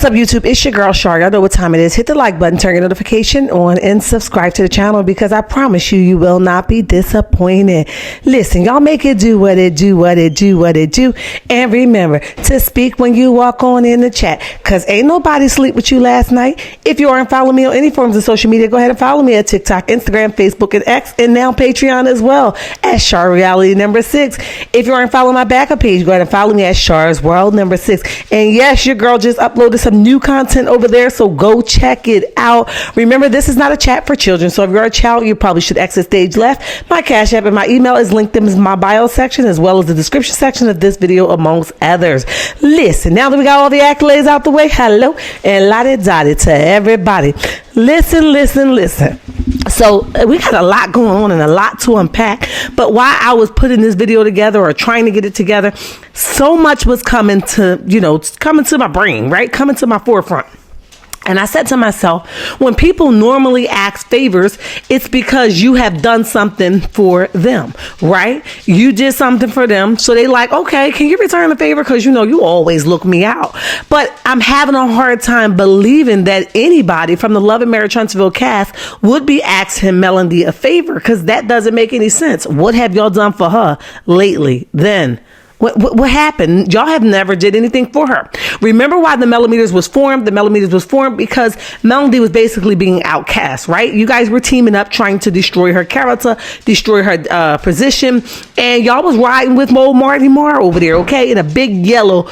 What's up, YouTube? It's your girl, Shar. Y'all know what time it is. Hit the like button, turn your notification on, and subscribe to the channel because I promise you will not be disappointed. Listen, y'all make it do what it do, what it do, what it do. And remember to speak when you walk on in the chat because ain't nobody sleep with you last night. If you aren't following me on any forms of social media, go ahead and follow me at TikTok, Instagram, Facebook, and X, and now Patreon as well at Shar Reality number 6. If you aren't following my backup page, go ahead and follow me at Shar's World number 6. And yes, your girl just uploaded some new content over there, so go check it out. Remember, this is not a chat for children, so if you're a child, you probably should exit stage left. My Cash App and my email is linked in my bio section as well as the description section of this video, amongst others. Listen, now that we got all the accolades out the way, hello and la-di-da-di to everybody. Listen. So we got a lot going on and a lot to unpack, but while I was putting this video together or trying to get it together, so much was coming to my brain, right? Coming to my forefront. And I said to myself, when people normally ask favors, it's because you have done something for them, right? You did something for them. So they like, okay, can you return the favor? Because you always look me out. But I'm having a hard time believing that anybody from the Love and Marriage Huntsville cast would be asking Melody a favor, because that doesn't make any sense. What have y'all done for her lately then? What happened? Y'all have never did anything for her. Remember why the Millimeters was formed? The Millimeters was formed because Melody was basically being outcast, right? You guys were teaming up trying to destroy her character, destroy her position, and y'all was riding with old Marty Marr over there, okay? In a big yellow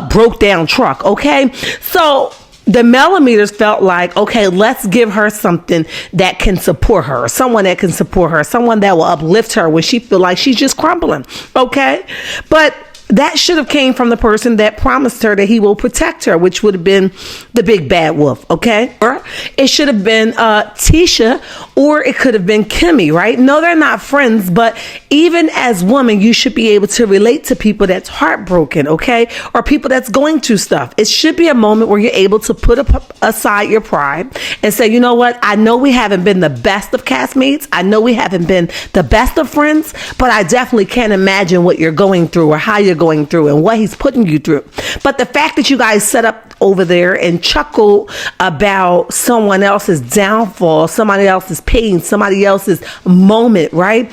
broke down truck, okay? So the Millimeters felt like, okay, let's give her something that can support her, someone that can support her, someone that will uplift her when she feel like she's just crumbling, okay? But that should have came from the person that promised her that he will protect her, which would have been the big bad wolf, okay? Or it should have been Tisha, or it could have been Kimmy, right? No, they're not friends, but even as women, you should be able to relate to people that's heartbroken, okay? Or people that's going through stuff. It should be a moment where you're able to put aside your pride and say, you know what? I know we haven't been the best of castmates. I know we haven't been the best of friends, but I definitely can't imagine what you're going through or how you're going through and what he's putting you through. But the fact that you guys set up over there and chuckle about someone else's downfall, somebody else's pain, somebody else's moment, right?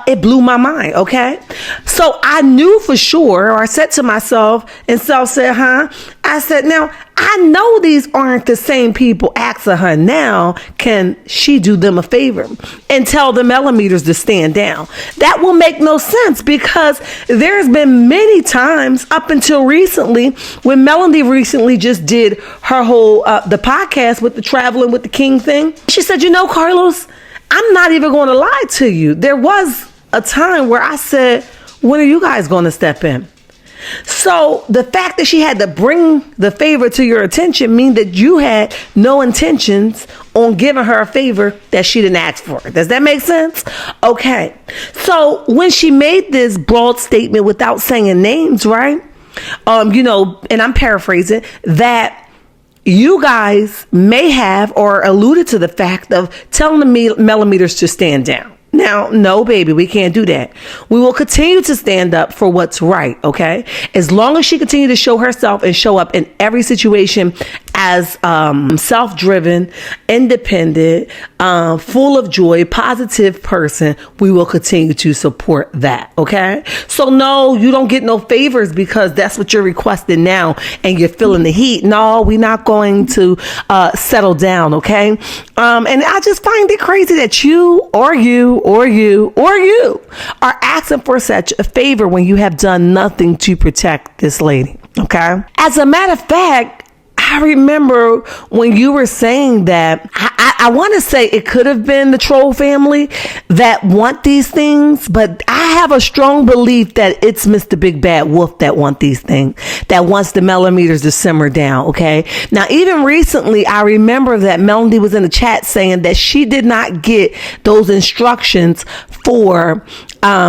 It blew my mind, okay? So I knew for sure, or I said to myself, and so said, I said, now, I know these aren't the same people asking her now, can she do them a favor and tell the Millimeters to stand down? That will make no sense, because there's been many times up until recently when Melody recently just did her whole, the podcast with the Traveling with the King thing. She said, Carlos, I'm not even going to lie to you. There was a time where I said, when are you guys going to step in? So the fact that she had to bring the favor to your attention mean that you had no intentions on giving her a favor that she didn't ask for. Does that make sense? Okay. So when she made this broad statement without saying names, right? And I'm paraphrasing, that you guys may have or alluded to the fact of telling the Millimeters to stand down. Now, no, baby, we can't do that. We will continue to stand up for what's right, okay? As long as she continues to show herself and show up in every situation as self-driven, independent, full of joy, positive person, we will continue to support that, okay? So no, you don't get no favors because that's what you're requesting now and you're feeling the heat. No, we're not going to settle down, okay? And I just find it crazy that you are asking for such a favor when you have done nothing to protect this lady, okay? As a matter of fact, I remember when you were saying that, I want to say it could have been the troll family that want these things, but I have a strong belief that it's Mr. Big Bad Wolf that want these things, that wants the Millimeters to simmer down, okay? Now, even recently, I remember that Melody was in the chat saying that she did not get those instructions for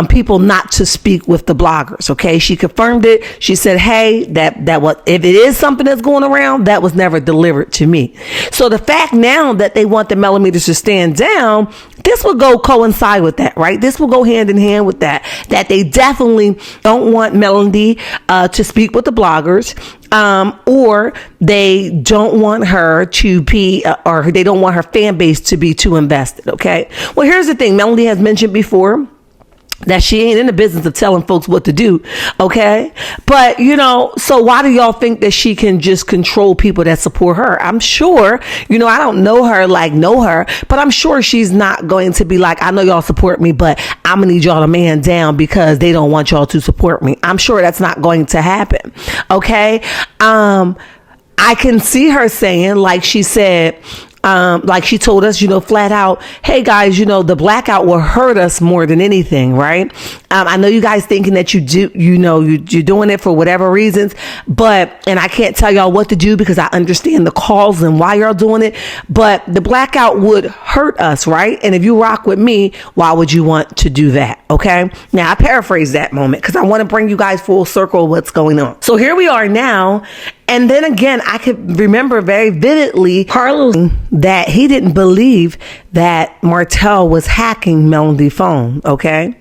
people not to speak with the bloggers, okay? She confirmed it. She said, hey, that was, if it is something that's going around, that was never delivered to me. So the fact now that they want the Millimeters to stand down, this will go coincide with that, right? This will go hand in hand with that they definitely don't want Melody to speak with the bloggers. or they don't want her to be, or they don't want her fan base to be too invested. Okay. Well, here's the thing. Melody has mentioned before that she ain't in the business of telling folks what to do. Okay. But, so why do y'all think that she can just control people that support her? I'm sure, I don't know her, but I'm sure she's not going to be like, I know y'all support me, but I'm gonna need y'all to man down because they don't want y'all to support me. I'm sure that's not going to happen. Okay. I can see her saying, like she said, like she told us, flat out, hey guys, the blackout will hurt us more than anything, right? I know you guys thinking that you're doing it for whatever reasons, and I can't tell y'all what to do because I understand the cause and why y'all doing it, but the blackout would hurt us, right? And if you rock with me, why would you want to do that? Okay. Now I paraphrase that moment because I want to bring you guys full circle of what's going on. So here we are now. And then again, I could remember very vividly Carlos that he didn't believe that Martell was hacking Melody's phone. Okay.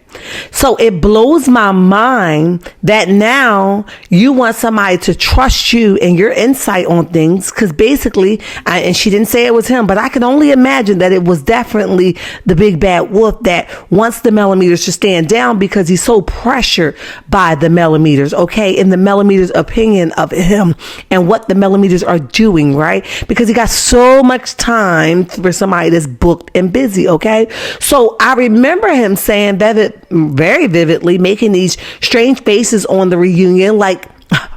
So it blows my mind that now you want somebody to trust you and your insight on things. Because basically, and she didn't say it was him, but I can only imagine that it was definitely the big bad wolf that wants the millimeters to stand down because he's so pressured by the millimeters. Okay. In the millimeters opinion of him and what the millimeters are doing. Right. Because he got so much time for somebody that's booked and busy. Okay. So I remember him saying that very vividly, making these strange faces on the reunion, like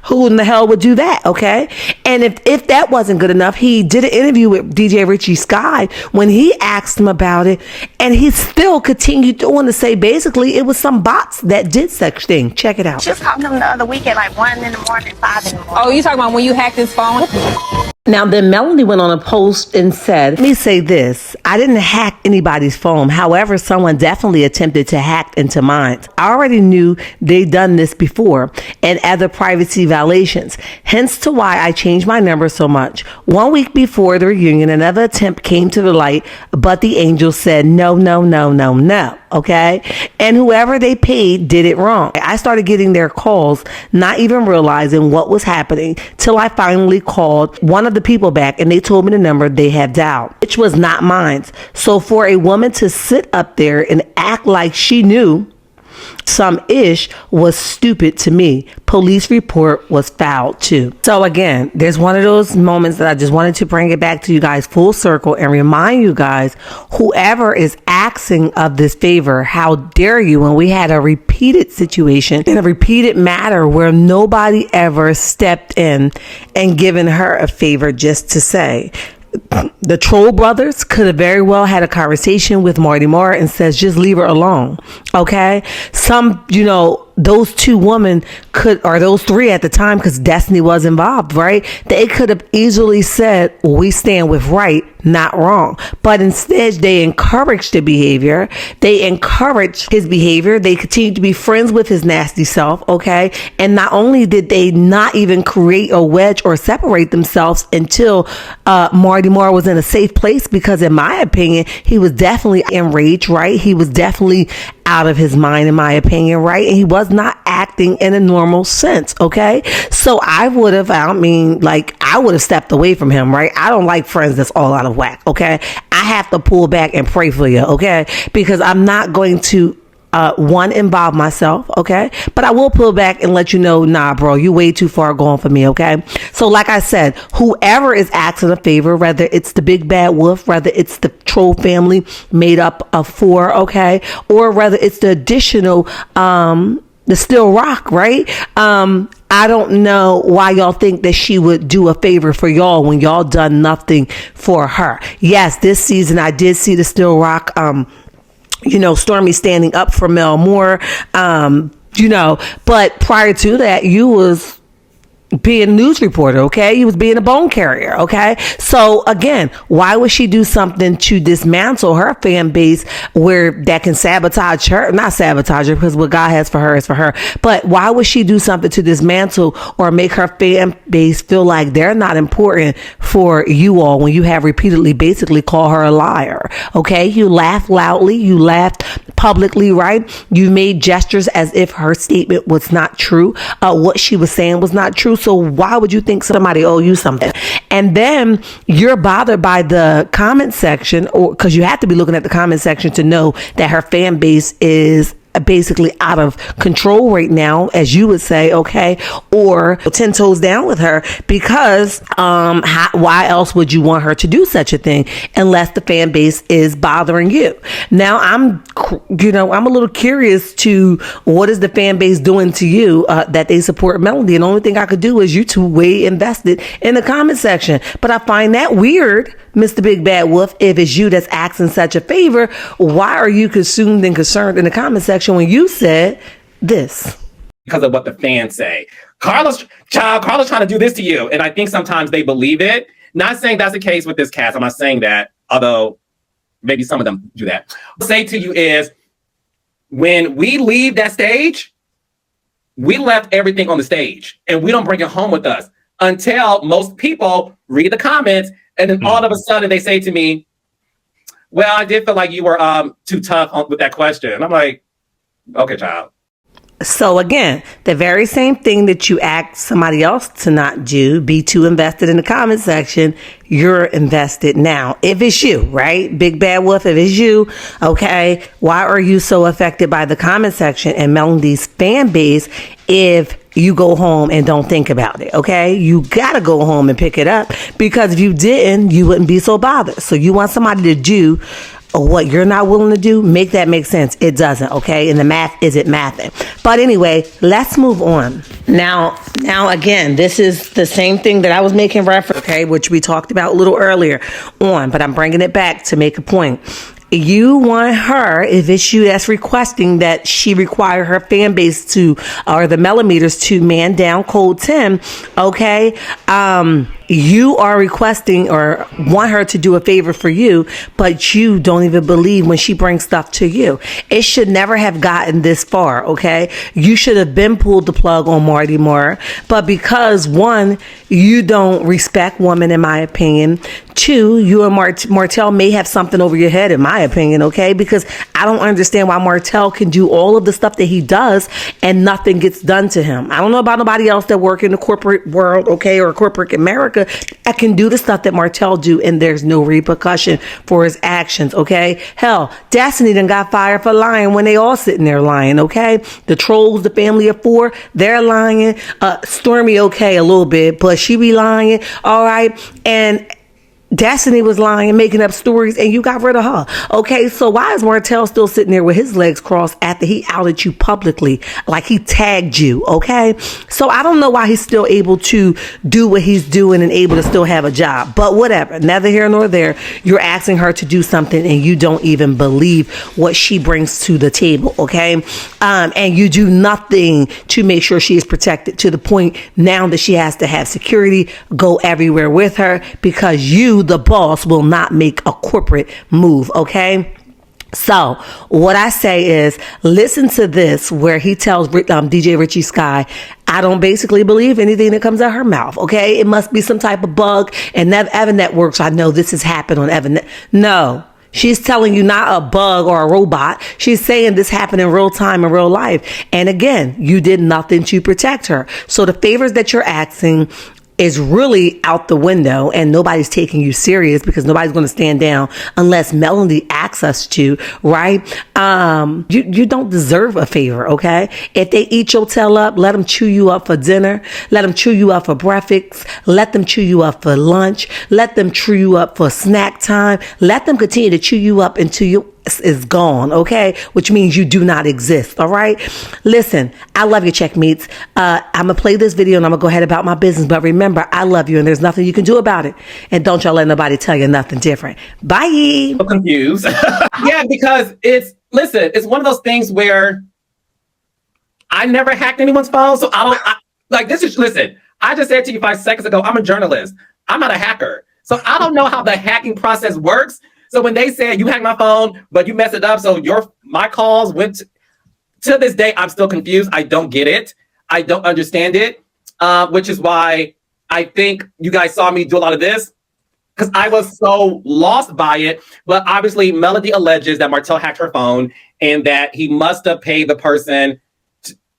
who in the hell would do that? Okay. And if that wasn't good enough, he did an interview with DJ Richie Sky when he asked him about it, and he still continued on to say basically it was some bots that did such thing. Check it out. Just called him the other week at like 1 in the morning, 5 in the morning. Oh, you talking about when you hacked his phone? Now, then Melody went on a post and said, let me say this. I didn't hack anybody's phone. However, someone definitely attempted to hack into mine. I already knew they'd done this before and other privacy violations. Hence to why I changed my number so much. 1 week before the reunion, another attempt came to the light, but the angel said, no. Okay. And whoever they paid did it wrong. I started getting their calls, not even realizing what was happening till I finally called one of the people back and they told me the number they had dialed, which was not mine. So for a woman to sit up there and act like she knew some ish was stupid to me. Police report was filed too. So again, there's one of those moments that I just wanted to bring it back to you guys full circle and remind you guys, whoever is asking of this favor, how dare you, when we had a repeated situation in a repeated matter where nobody ever stepped in and given her a favor just to say. The Troll brothers could have very well had a conversation with Marty Moore and says, just leave her alone. Okay. Some, those two women could, or those three at the time, because Destiny was involved, right? They could have easily said, well, we stand with right, not wrong. But instead, they encouraged the behavior. They encouraged his behavior. They continued to be friends with his nasty self. Okay. And not only did they not even create a wedge or separate themselves until Marty Moore was in a safe place, because in my opinion, he was definitely enraged, right? He was definitely out of his mind, in my opinion, right? And he was not acting in a normal sense, okay? So I would have stepped away from him, right? I don't like friends that's all out of whack, okay? I have to pull back and pray for you, okay? Because I'm not going to involve myself, okay? But I will pull back and let you know, nah, bro, you way too far gone for me, okay? So like I said, whoever is asking a favor, whether it's the big bad wolf, whether it's the Troll family made up of 4, okay? Or whether it's the additional, the Still Rock, right? I don't know why y'all think that she would do a favor for y'all when y'all done nothing for her. Yes, this season I did see the Still Rock, Stormy standing up for Mel Moore, but prior to that, you was being a news reporter, okay? He was being a bone carrier, okay? So again, why would she do something to dismantle her fan base where that can sabotage her? Not sabotage her, because what God has for her is for her. But why would she do something to dismantle or make her fan base feel like they're not important for you all when you have repeatedly basically called her a liar, okay? You laughed loudly, you laughed publicly, right? You made gestures as if her statement was not true. What she was saying was not true. So why would you think somebody owe you something? And then you're bothered by the comment section, or because you have to be looking at the comment section to know that her fan base is basically out of control right now, as you would say, okay, or 10 toes down with her, because why else would you want her to do such a thing unless the fan base is bothering you? Now I'm a little curious to what is the fan base doing to you that they support Melody, and the only thing I could do is you two way invested in the comment section. But I find that weird, Mr. Big Bad Wolf. If it's you that's asking such a favor, why are you consumed and concerned in the comment section when you said this? Because of what the fans say. Carla's trying to do this to you. And I think sometimes they believe it. Not saying that's the case with this cast. I'm not saying that, although maybe some of them do that. What I'll say to you is, when we leave that stage, we left everything on the stage and we don't bring it home with us until most people read the comments. And then all of a sudden they say to me, well, I did feel like you were too tough with that question. And I'm like, okay, child. So again, the very same thing that you ask somebody else to not do, be too invested in the comment section, you're invested now. If it's you, right? Big Bad Wolf, if it's you, okay, why are you so affected by the comment section and Melody's fan base if you go home and don't think about it, okay? You gotta go home and pick it up, because if you didn't, you wouldn't be so bothered. So you want somebody to do what you're not willing to do, make that make sense. It doesn't, okay? And the math isn't mathing. But anyway, let's move on. Now again, this is the same thing that I was making reference, okay, which we talked about a little earlier on, but I'm bringing it back to make a point. You want her, if it's you that's requesting that she require her fan base to, or the millimeters to man down code 10, okay? You are requesting or want her to do a favor for you, but you don't even believe when she brings stuff to you. It should never have gotten this far, okay? You should have been pulled the plug on Marty Moore, but because one, you don't respect women, in my opinion. Two, you and Martell may have something over your head, in my opinion, okay? Because I don't understand why Martell can do all of the stuff that he does and nothing gets done to him. I don't know about nobody else that work in the corporate world, okay, or corporate America that can do the stuff that Martell do and there's no repercussion for his actions, okay? Hell, Destiny done got fired for lying when they all sitting there lying, okay? The trolls, the family of four, they're lying. Stormy, okay, a little bit, but she be lying, all right? And Destiny was lying and making up stories, and you got rid of her. Okay, so why is Martell still sitting there with his legs crossed after he outed you publicly, like he tagged you? Okay, so I don't know why he's still able to do what he's doing and able to still have a job. But whatever, neither here nor there. You're asking her to do something, and you don't even believe what she brings to the table. Okay, and you do nothing to make sure she is protected, to the point now that she has to have security go everywhere with her because you, the boss, will not make a corporate move, okay? So what I say is, listen to this, where he tells DJ Richie Sky, I don't basically believe anything that comes out her mouth, okay? It must be some type of bug, and Evan Networks, I know this has happened on Evan. No. She's telling you not a bug or a robot. She's saying this happened in real time, in real life. And again, you did nothing to protect her. So the favors that you're asking is really out the window, and nobody's taking you serious because nobody's going to stand down unless Melody asks us to, right? You don't deserve a favor, okay? If they eat your tail up, let them chew you up for dinner. Let them chew you up for breakfast. Let them chew you up for lunch. Let them chew you up for snack time. Let them continue to chew you up until you is gone, okay? Which means you do not exist, all right? Listen, I love you, checkmates. I'm going to play this video and I'm going to go ahead about my business. But remember, I love you and there's nothing you can do about it. And don't y'all let nobody tell you nothing different. Bye. I'm confused. Yeah, because it's one of those things where I never hacked anyone's phone. So I just said to you 5 seconds ago, I'm a journalist. I'm not a hacker. So I don't know how the hacking process works. So when they said you hacked my phone, but you messed it up, so my calls went to this day, I'm still confused. I don't get it. I don't understand it, which is why I think you guys saw me do a lot of this, because I was so lost by it. But obviously, Melody alleges that Martell hacked her phone and that he must have paid the person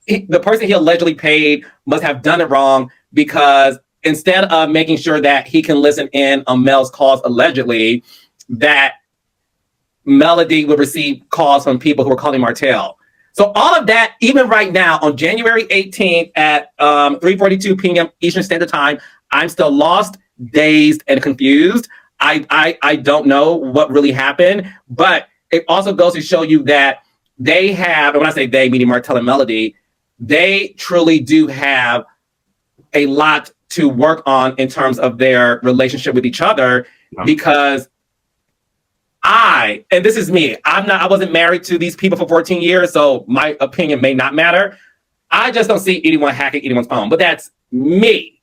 he allegedly paid must have done it wrong because instead of making sure that he can listen in on Mel's calls, allegedly, that Melody would receive calls from people who were calling Martell. So all of that, even right now on January 18th at 3:42 p.m. Eastern Standard Time, I'm still lost, dazed, and confused. I don't know what really happened, but it also goes to show you that they have, and when I say they, meaning Martell and Melody, they truly do have a lot to work on in terms of their relationship with each other, because and this is me, I wasn't married to these people for 14 years, so my opinion may not matter. I just don't see anyone hacking anyone's phone, but that's me.